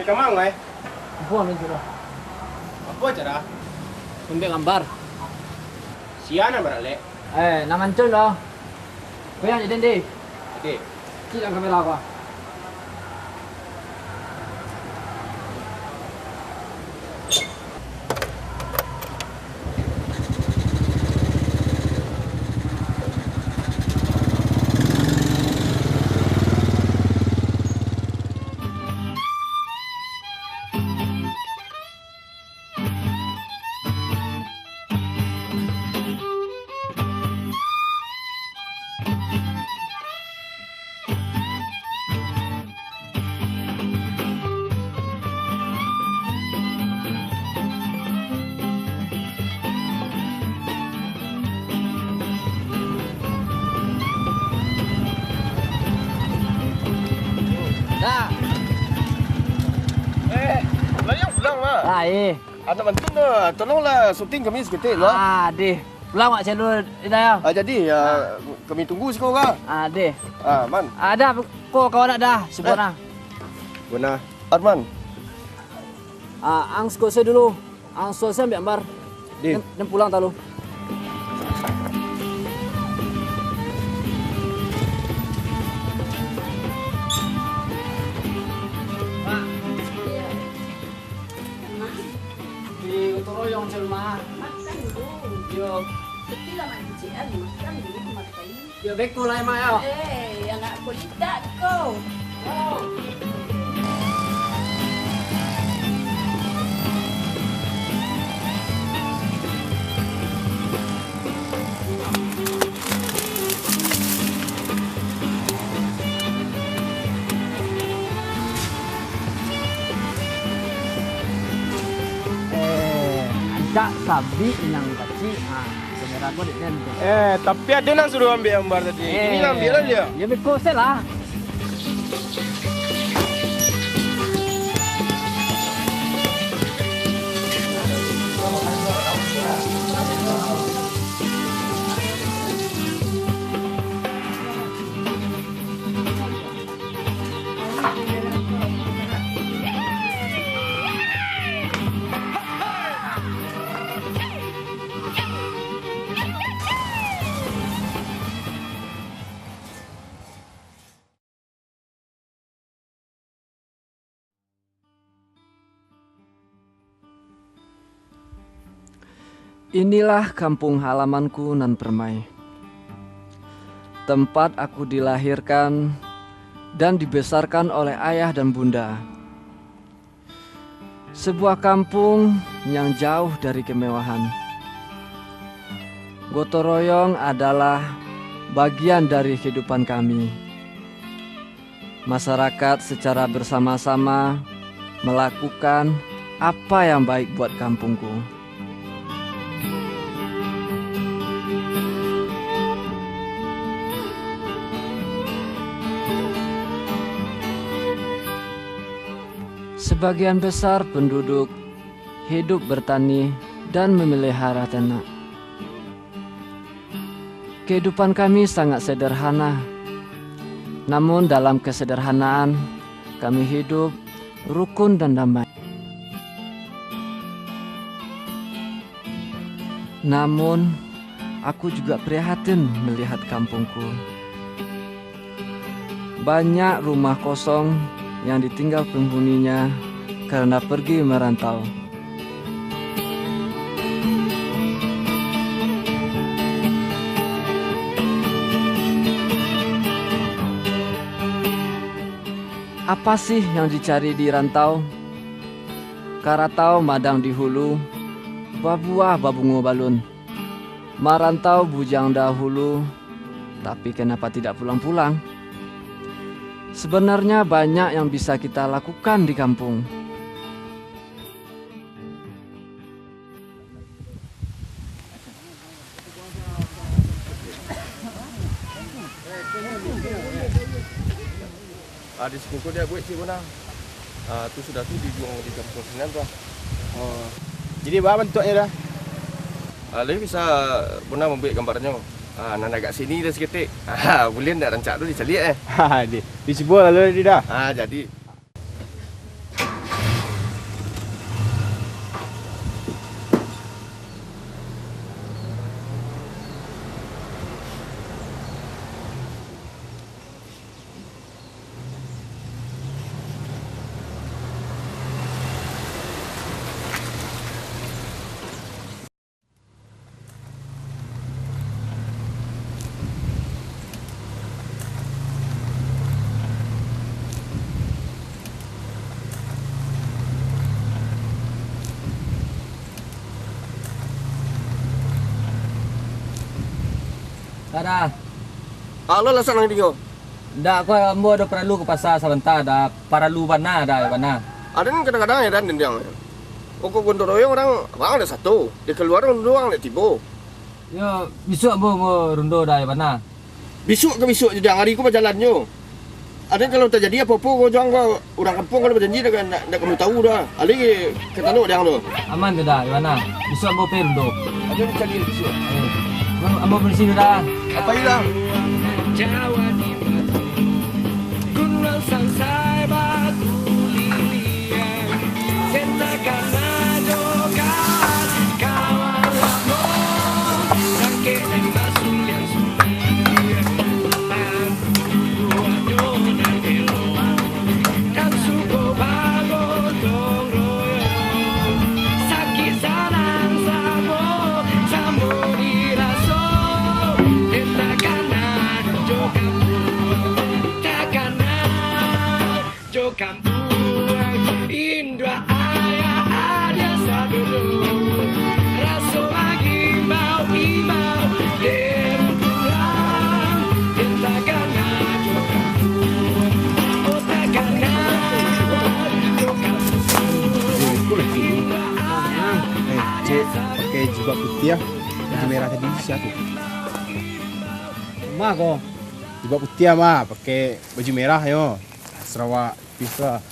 Ambil kamang, eh? Buang itu dah. Apa cara? Ambil gambar. Siana beralek. Naman cun dah. Kau yang jadi deh. Oke. Cik ang kamera ko. Dah. Layang pulang, Mak. Anak bantu na, tolonglah syuting kami seketik lah. Deh. Pulang mak cendol dah ya. Jadi kami tunggu sekarang. Deh. Man. Dah kau nak dah sebut nah. Guna. Arman. Ang selesai dulu. Ang selesai ambil gambar. Di. Dan pulang talu. Royong sa rumah. Makan dulu. Yo, Ketilah mancing, makan dulu makan. yo beko lah mak yo. Anak kulitat kau. Ada sabi inang kecil. Kamera ko di den. Tapi ada nak suruh ambil gambar tadi. Ini lah ambil lah dia. Ya beko lah. Inilah kampung halamanku nan permai. Tempat aku dilahirkan dan dibesarkan oleh ayah dan bunda. Sebuah kampung yang jauh dari kemewahan. Gotong royong adalah bagian dari kehidupan kami. Masyarakat secara bersama-sama melakukan apa yang baik buat kampungku. Sebagian besar penduduk hidup bertani dan memelihara ternak. Kehidupan kami sangat sederhana. Namun dalam kesederhanaan kami hidup rukun dan damai. Namun aku juga prihatin melihat kampungku. Banyak rumah kosong yang ditinggal penghuninya karena pergi merantau. Apa sih yang dicari di rantau? Karatau madang di hulu, babuah babungo balun. Marantau bujang dahulu, tapi kenapa tidak pulang-pulang? Sebenarnya banyak yang bisa kita lakukan di kampung. Di sepupu dia buat cik Bona. Tu sudah tu dibuang di kampung Senan tu. Jadi apa bentuknya dah? Lalu bisa Bona membuat gambarnya. Nak agak sini dah seketik. Boleh nak rancak tu diceliak Di sebuah lalu dia dah. Jadi Dah. Lo lah sanang dia. Dah aku ambo ada perlu ke pasar sebentar dah para lu bana dah bana. Ada kan kadang-kadang ya dan yang. Kok gontor royong orang ada satu. Dia keluar orang doang nak tibo. Yo besok ambo mau rundo dah bana. Besok ke besok je hari ko berjalannya. Ada kalau terjadi apa-apa kau jangan kau orang kampung kalau berjanji dah kan nak kamu tahu dah. Ali kata lu dia tu. Aman tu dah bana. Besok ambo pergi rundo. Ada cari besok. Ambo bersih dah. Apa hilang? Jawa Timur Gunung Sangsai Batu Lilian Sentakan Najokan Kawan Lamo Sakit dan masuk yang sulian Pandu dan eloan Dan suku bago tong royong Sakit salang sabo Sambo diraso Sentakan Kampung Indra ayah ada sabelo Raso lagi mau imau Dempulang Entagana Jo Kampung Oh tagana Jo Kampung Indra ayah Cik pakai jubah putih ya. Baju merah tadi siapa? Ma ko. Jubah putih ya, Ma. Pakai baju merah yo. Sarawak Pisa.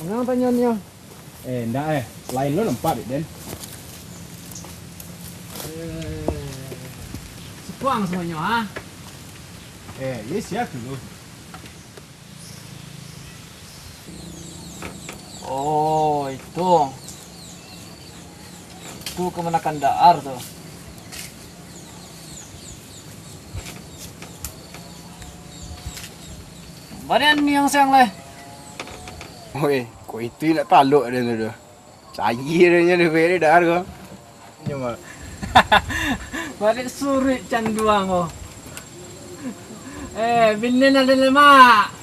Mengapa nyonya? Enggak lain lo nampak Den. Sepuang semuanya ha. Yes ya dulu. Oh, itu. Itu kemenakan Daar tuh. Mana ni yang sayang leh? Oi, kau itu nak taluk dia tu. Cair dia ni beri dah kau. Cuma Balik surit canduang oh. Binin ada lemak.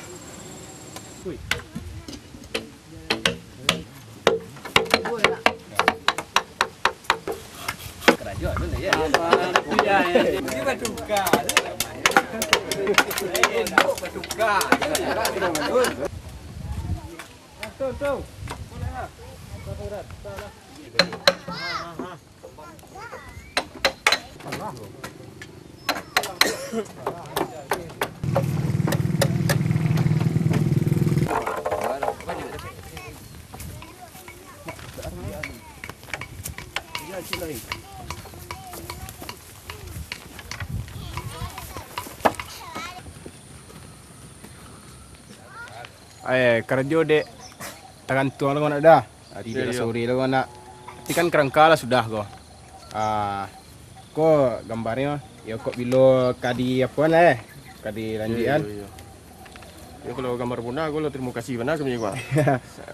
kerajaan tu ya. Kerja dek tangan tuang lo nak dah. Hari Iya, dia iya. sore lo nak. Tapi kan kerangka lah sudah kau. Kau gambarnya ya kok bilo kadi apa lah kadi lanjian. Iya. Ya kalau gambar bunda aku lo terima kasih benar kami gua.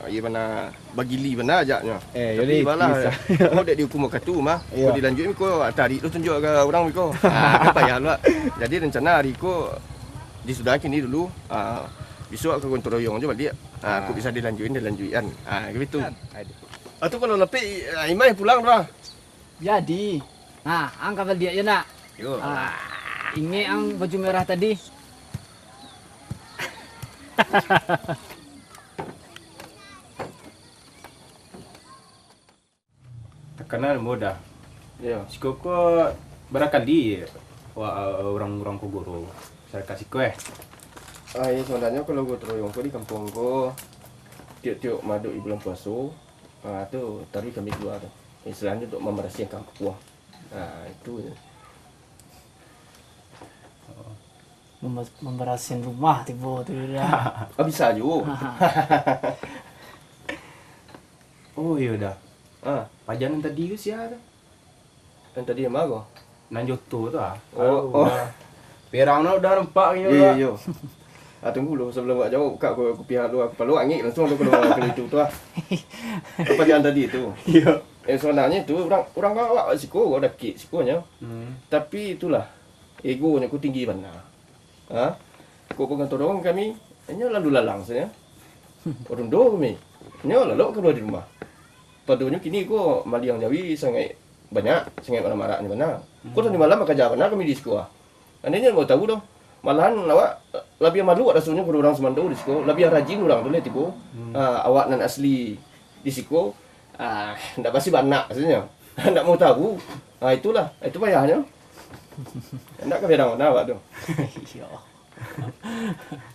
Iya benar bagi li benar ajaknya. Jadi balah. Kau dak dihukum katu mah. Iya. Kau dilanjut kau tadi tu tunjuk ke orang kau. Kan payah lu. Jadi rencana hari kau disudahi ni dulu. Besok aku kontrol royong je balik. Aku bisa dilanjutin. Gitu. Tu kalau lebih Imai pulang dah. Jadi, nah, angkat dia ya nak. Yo. Ini ang baju merah tadi. tekanan mudah. Ya. Sikoko barakali orang-orang Kogoro. Saya kasih kue. Ya sebenarnya kalau gua teroyong kau di kampung gua tiap-tiap madu di bulan puasa, tu tadi kami keluar. Istilahnya untuk memerasihkan kampung. Itu. Memberasin rumah tiba tu dah. Bisa juga. Oh iya dah. Pajanan tadi ke siapa? yang tadi yang mana? Nanjoto tu ah. Oh. Perang nak udah nampak ni. Iya. Tunggu dulu sebelum buat jauh kak aku pihak lu aku perlu angin langsung aku keluar ke itu tu ah. Pajanan tadi tu. Iya. Sebenarnya tu orang kau siko ada kit sikonya. Tapi itulah egonya aku tinggi benar. Kau pengen tolong kami, hanya lalu lalang saja. Orang do kami, hanya lalu keluar di rumah. Padunya kini kau maliang Jawi sangat banyak sengit orang marah ni mana. Kau tadi malam kerja mana kami di sekolah. Andainya mau tahu dong. Malahan awak lebih malu rasanya kalau orang Semandau di sekolah, lebih rajin orang tu tipu. Awak nan asli di sekolah, ndak pasti banyak maksudnya. Ndak mau tahu. Itulah, itu payahnya. Ndak ke bedang mana awak tu.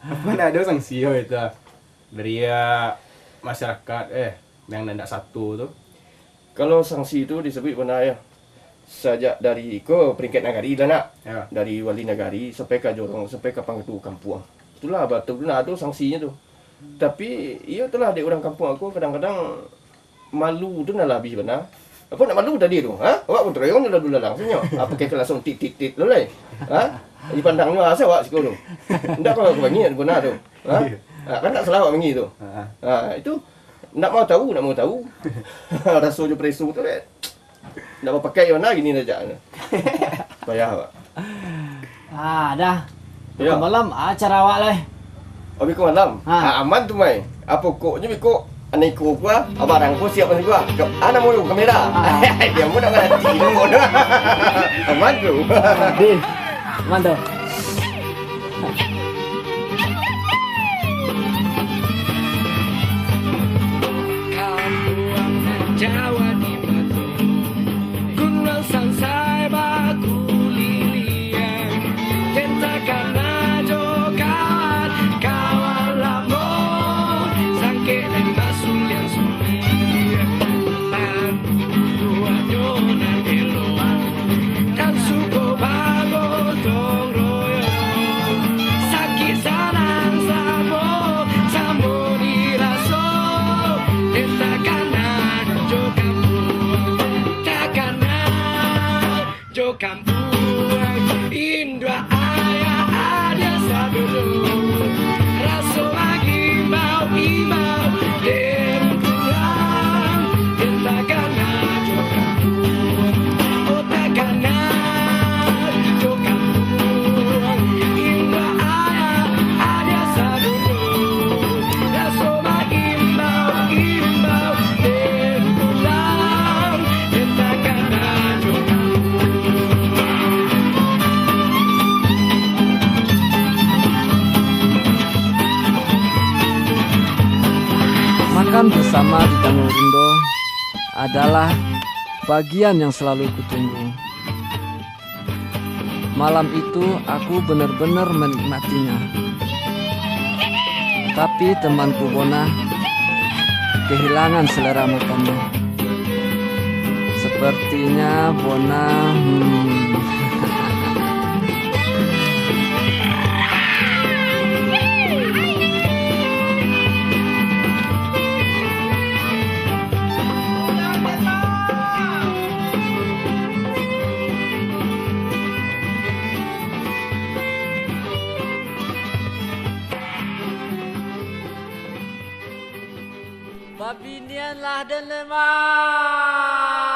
Apa nak ada sanksi itu dari masyarakat yang ndak satu tu. Kalau sanksi itu disebut benar ya. Sejak dari ke peringkat nagari lah nak. Ya. Dari wali nagari sampai ke jorong sampai ke pangketu kampung. Itulah betul benar tu sanksinya tu. Tapi ia telah di orang kampung aku kadang-kadang malu tu nak lebih benar. Apa nak malu tadi tu? Awak pun terayong dulu lalang senyap. Apa ke langsung tit lolai. Dipandangnya asal awak sekolah tu. Ndak kau bangi benar tu. Kan tak salah awak bangi tu. Itu nak mau tahu. Rasanya presu tu kan. Nak mau pakai mana gini aja. Payah awak. Dah. Ya. Malam acara awak lah. Abi ko malam. Aman tu mai. Apa koknya biko anai ko gua, abarang ko siap ni gua. Ana mo yung kamera. Dia mo nak mati mo. Aman tu. Din. Mantap. Kampung Jawa di Batu, Gunung Sansai baku lilian, tentakan jokat kawan lamo, sangke dan basul yang sulit, pandu adonan eloan, dan suko bago tong royo, sakit sarang sabo, sambo diraso, tentakan jo kampung Indra ayah ada sadulu raso lagi mau imau dan pulang tentagana jo kampung otakana jo kampung Indra ayah ada sadulu raso lagi mau imau dan pulang tentagana jo kampung. Makan bersama di Danau Rindo adalah bagian yang selalu kutunggu. Malam itu aku benar-benar menikmatinya. Tapi temanku Bona kehilangan selera makannya. Sepertinya Bona Babinian lah dan lemah.